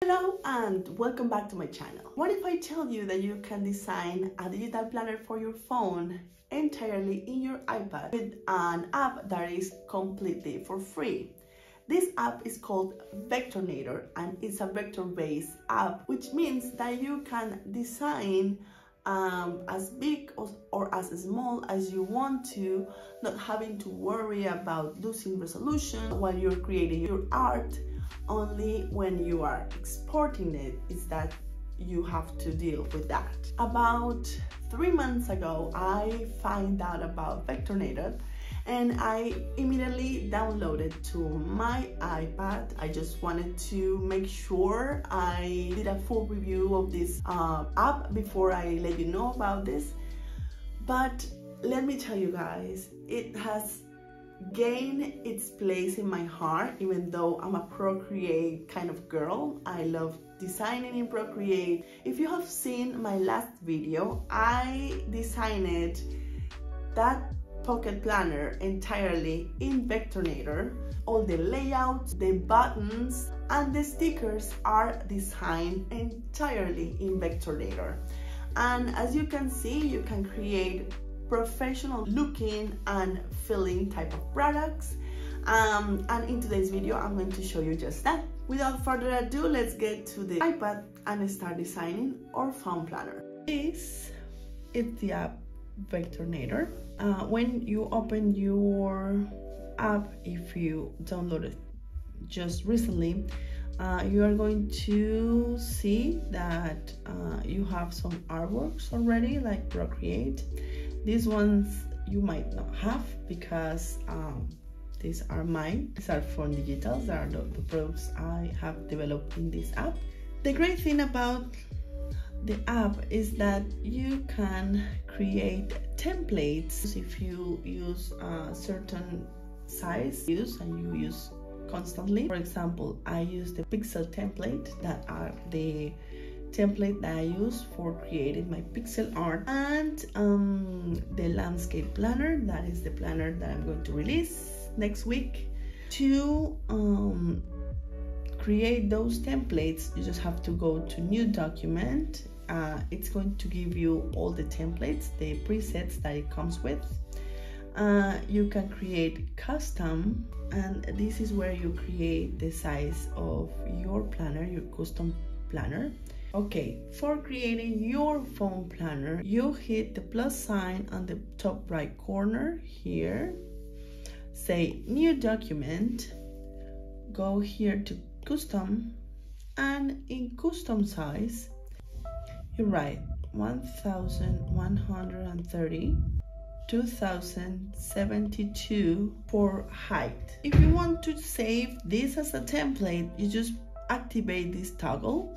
Hello and welcome back to my channel. What if I tell you that you can design a digital planner for your phone entirely in your iPad with an app that is completely for free? This app is called Vectornator and it's a vector-based app, which means that you can design as big or as small as you want to, not having to worry about losing resolution while you're creating your art. Only when you are exporting it is that you have to deal with that. About 3 months ago, I found out about Vectornator and I immediately downloaded to my iPad. I just wanted to make sure I did a full review of this app before I let you know about this. But let me tell you guys, it has gained its place in my heart. Even though I'm a Procreate kind of girl, I love designing in Procreate. If you have seen my last video, I designed that pocket planner entirely in Vectornator. All the layouts, the buttons, and the stickers are designed entirely in Vectornator. And as you can see, you can create professional looking and feeling type of products. And in today's video, I'm going to show you just that. Without further ado, let's get to the iPad and start designing our phone planner. This is the app Vectornator. When you open your app, if you downloaded it just recently, you are going to see that you have some artworks already, like Procreate. These ones you might not have because these are mine. These are from digital. These are the products I have developed in this app. The great thing about the app is that you can create templates if you use a certain size and you use constantly. For example, I use the pixel template, that are the template that I use for creating my pixel art, and the landscape planner, that is the planner that I'm going to release next week. To create those templates, you just have to go to new document. It's going to give you all the templates, the presets that it comes with. You can create custom, and this is where you create the size of your planner, your custom planner. Okay, for creating your phone planner, you hit the plus sign on the top right corner here, say new document, go here to custom, and in custom size you write 1130 2072 for height. If you want to save this as a template, you just activate this toggle.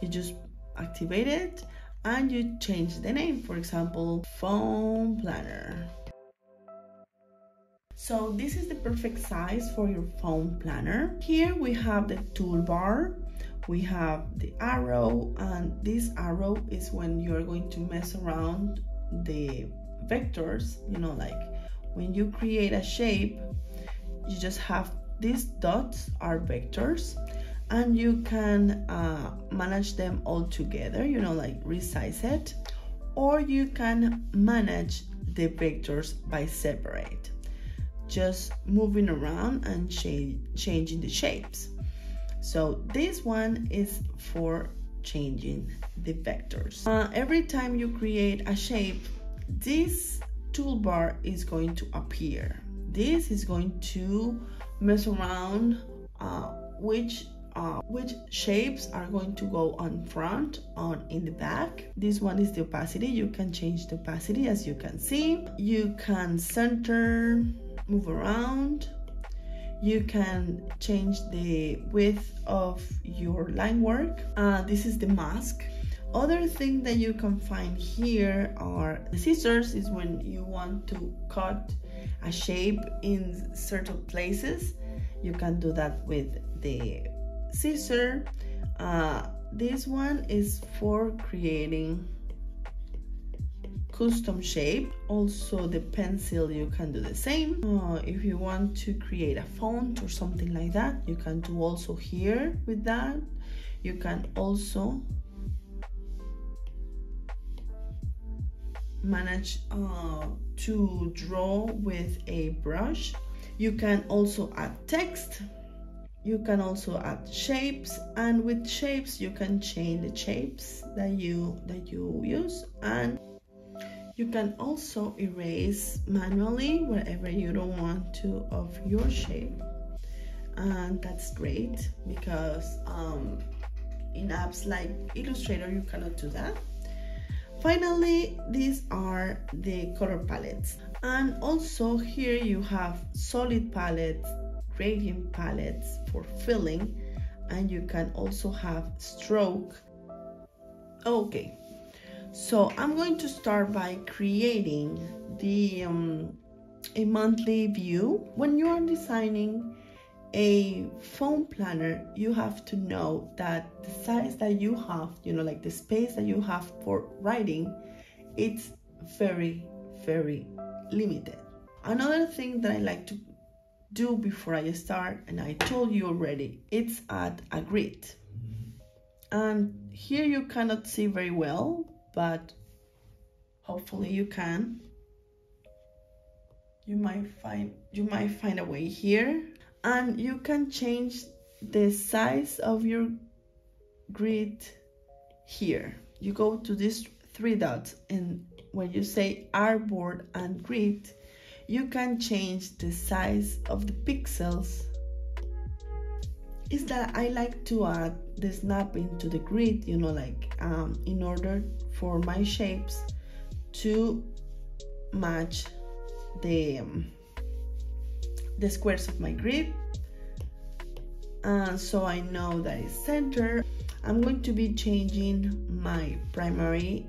You just activate it and you change the name, for example, phone planner. So this is the perfect size for your phone planner. Here we have the toolbar, we have the arrow, and this arrow is when you're going to mess around the vectors. You know, like when you create a shape, you just have these dots are vectors, and you can manage them all together, you know, like resize it, or you can manage the vectors by separate, just moving around and changing the shapes. So this one is for changing the vectors. Every time you create a shape, this toolbar is going to appear. This is going to mess around which shapes are going to go on front, on in the back. This one is the opacity. You can change the opacity, as you can see. You can center, move around. You can change the width of your line work. This is the mask. Other thing that you can find here are the scissors. Is when you want to cut a shape in certain places. You can do that with the scissor. This one is for creating custom shape. Also the pencil, you can do the same. If you want to create a font or something like that, you can do also here with that. You can also manage to draw with a brush. You can also add text. You can also add shapes, and with shapes you can change the shapes that you use, and you can also erase manually wherever you don't want to of your shape, and that's great because in apps like Illustrator you cannot do that. Finally, these are the color palettes, and also here you have solid palettes, gradient palettes for filling, and you can also have stroke. Okay, so I'm going to start by creating the a monthly view. When you are designing a phone planner, you have to know that the size that you have, you know, like the space that you have for writing, it's very, very limited. Another thing that I like to do before I start, and I told you already, it's add a grid. And here you cannot see very well, but hopefully you can. You might find a way here, and you can change the size of your grid here. You go to these three dots, and when you say artboard and grid, you can change the size of the pixels. Is that I like to add the snapping to the grid, you know, like in order for my shapes to match the squares of my grid, and so I know that it's centered. I'm going to be changing my primary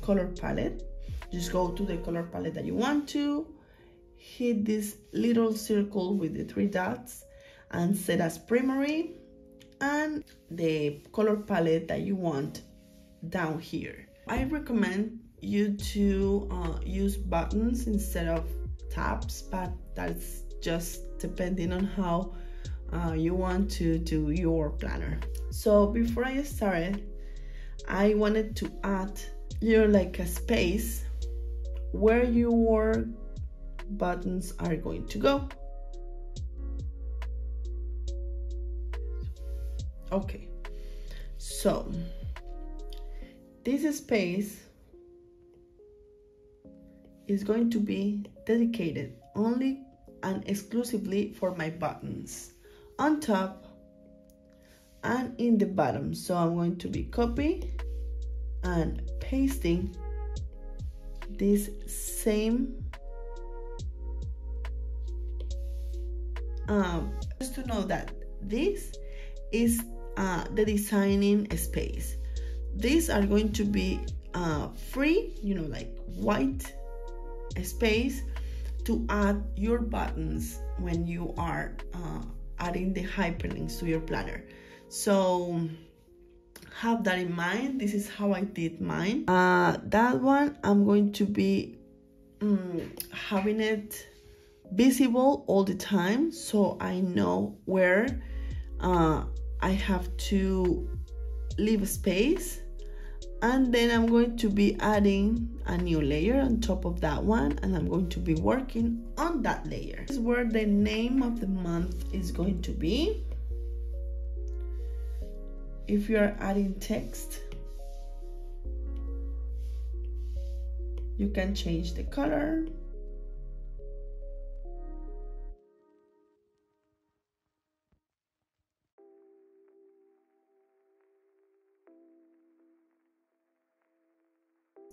color palette. Just go to the color palette that you want to, hit this little circle with the three dots and set as primary, and the color palette that you want down here. I recommend you to use buttons instead of tabs, but that's just depending on how you want to do your planner. So before I started, I wanted to add like a space where your buttons are going to go. Okay, so this space is going to be dedicated only and exclusively for my buttons on top and in the bottom. So I'm going to be copying and pasting this same just to know that this is the designing space. These are going to be free, you know, like white space to add your buttons when you are adding the hyperlinks to your planner. So have that in mind. This is how I did mine. That one I'm going to be having it visible all the time, so I know where I have to leave space, and then I'm going to be adding a new layer on top of that one, and I'm going to be working on that layer. This is where the name of the month is going to be. If you are adding text, you can change the color.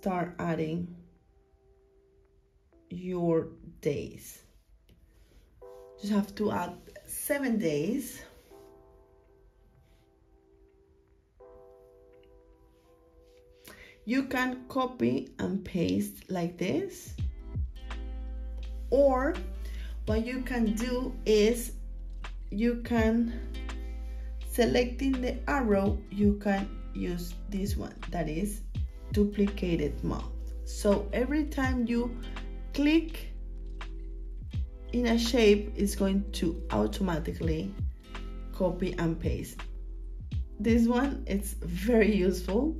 Start adding your days. Just have to add 7 days. You can copy and paste like this, or what you can do is you can, selecting the arrow, you can use this one, that is duplicated mode. So every time you click in a shape, it's going to automatically copy and paste. This one, it's very useful.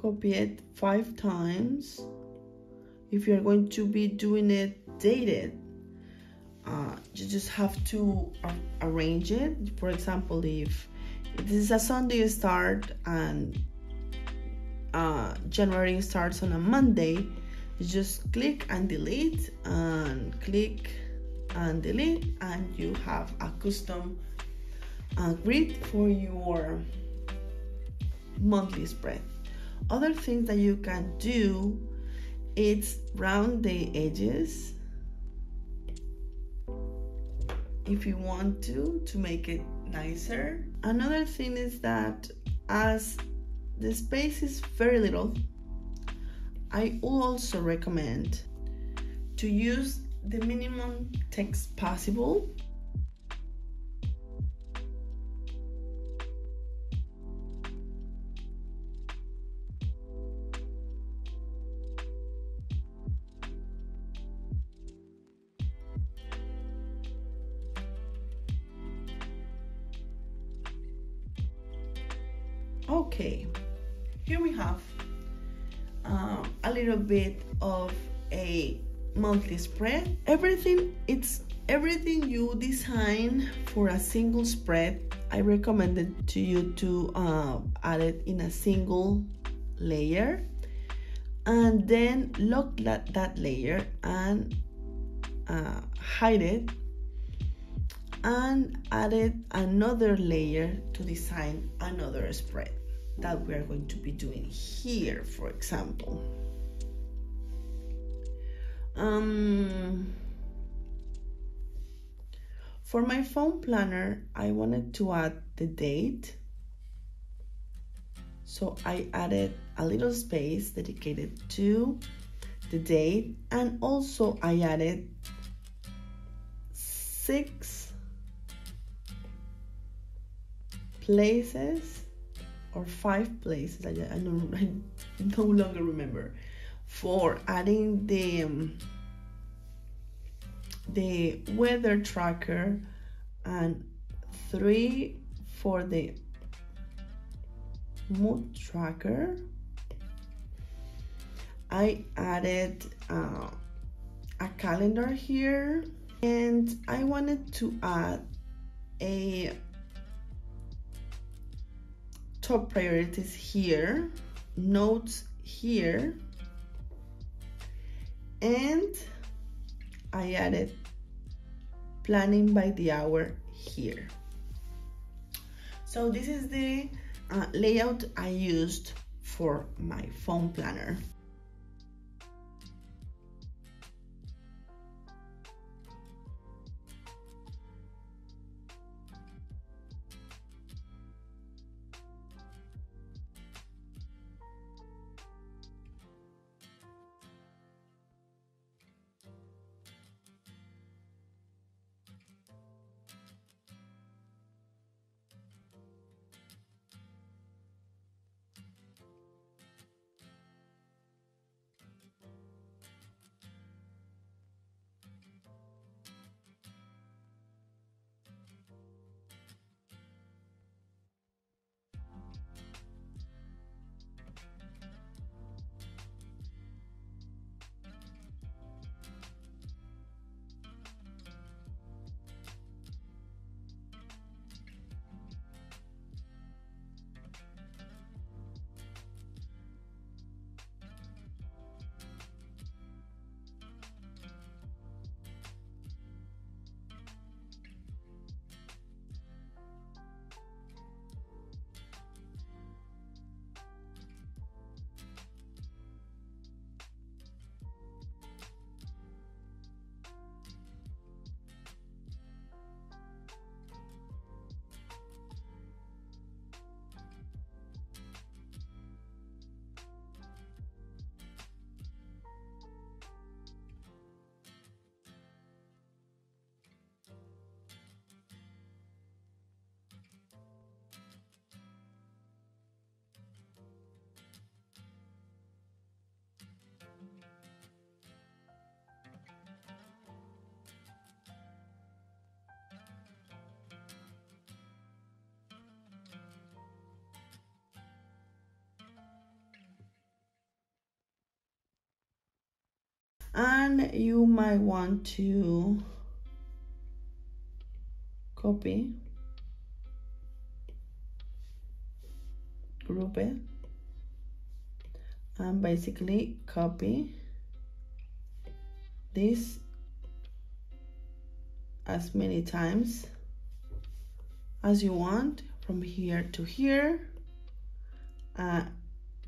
Copy it 5 times. If you're going to be doing it dated, you just have to arrange it. For example, if this is a Sunday start and January starts on a Monday, you just click and delete and click and delete, and you have a custom grid for your monthly spread. Other things that you can do is round the edges if you want to make it nicer. Another thing is that as the space is very little, I will also recommend to use the minimum text possible. Okay, here we have a little bit of a monthly spread. Everything you design for a single spread, I recommend it to you to add it in a single layer, and then lock that layer and hide it, and added another layer to design another spread that we are going to be doing here, for example. For my phone planner, I wanted to add the date, so I added a little space dedicated to the date, and also I added 6 places or 5 places, I no longer remember, for adding the weather tracker, and 3 for the mood tracker. I added a calendar here, and I wanted to add a top priorities here, notes here, and I added planning by the hour here. So this is the layout I used for my phone planner. And you might want to copy, group it, and basically copy this as many times as you want from here to here,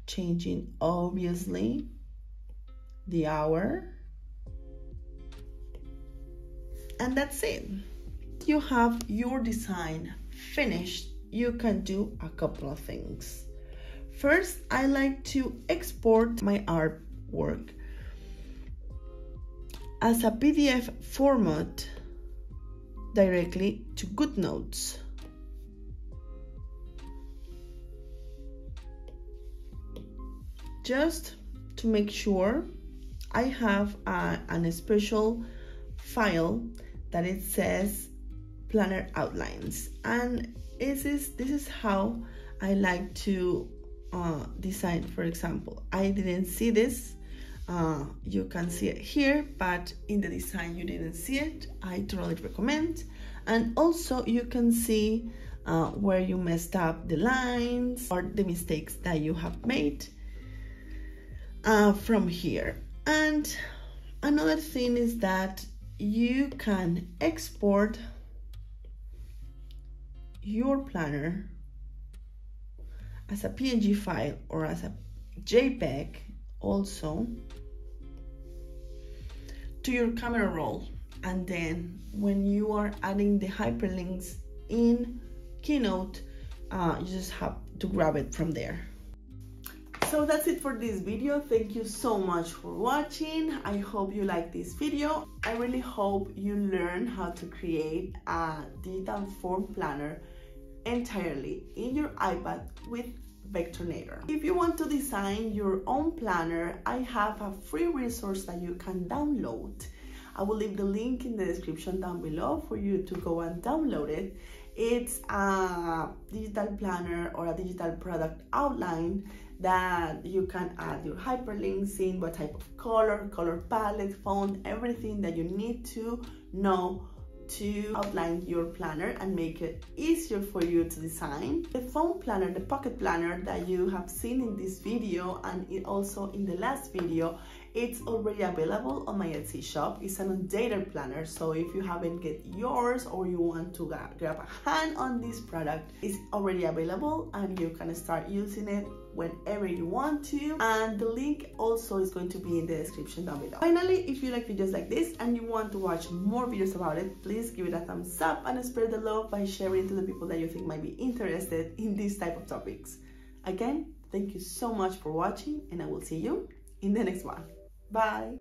changing obviously the hour, and that's it. You have your design finished. You can do a couple of things. First, I like to export my artwork as a PDF format directly to GoodNotes. Just to make sure, I have a special file that it says planner outlines, and this is how I like to design. For example, I didn't see this, you can see it here, but in the design you didn't see it. I totally recommend. And also you can see where you messed up the lines or the mistakes that you have made from here. And another thing is that you can export your planner as a PNG file or as a JPEG also to your camera roll, and then when you are adding the hyperlinks in Keynote, you just have to grab it from there. So that's it for this video. Thank you so much for watching. I hope you like this video. I really hope you learn how to create a digital form planner entirely in your iPad with Vectornator. If you want to design your own planner, I have a free resource that you can download. I will leave the link in the description down below for you to go and download it. It's a digital planner or a digital product outline that you can add your hyperlinks in, what type of color palette, font, everything that you need to know to outline your planner and make it easier for you to design. The phone planner, the pocket planner that you have seen in this video and also in the last video, it's already available on my Etsy shop. It's an undated planner, so if you haven't get yours or you want to grab a hand on this product, it's already available and you can start using it whenever you want to, and the link also is going to be in the description down below. Finally, if you like videos like this and you want to watch more videos about it, please give it a thumbs up and spread the love by sharing to the people that you think might be interested in these type of topics. Again, thank you so much for watching, and I will see you in the next one. Bye.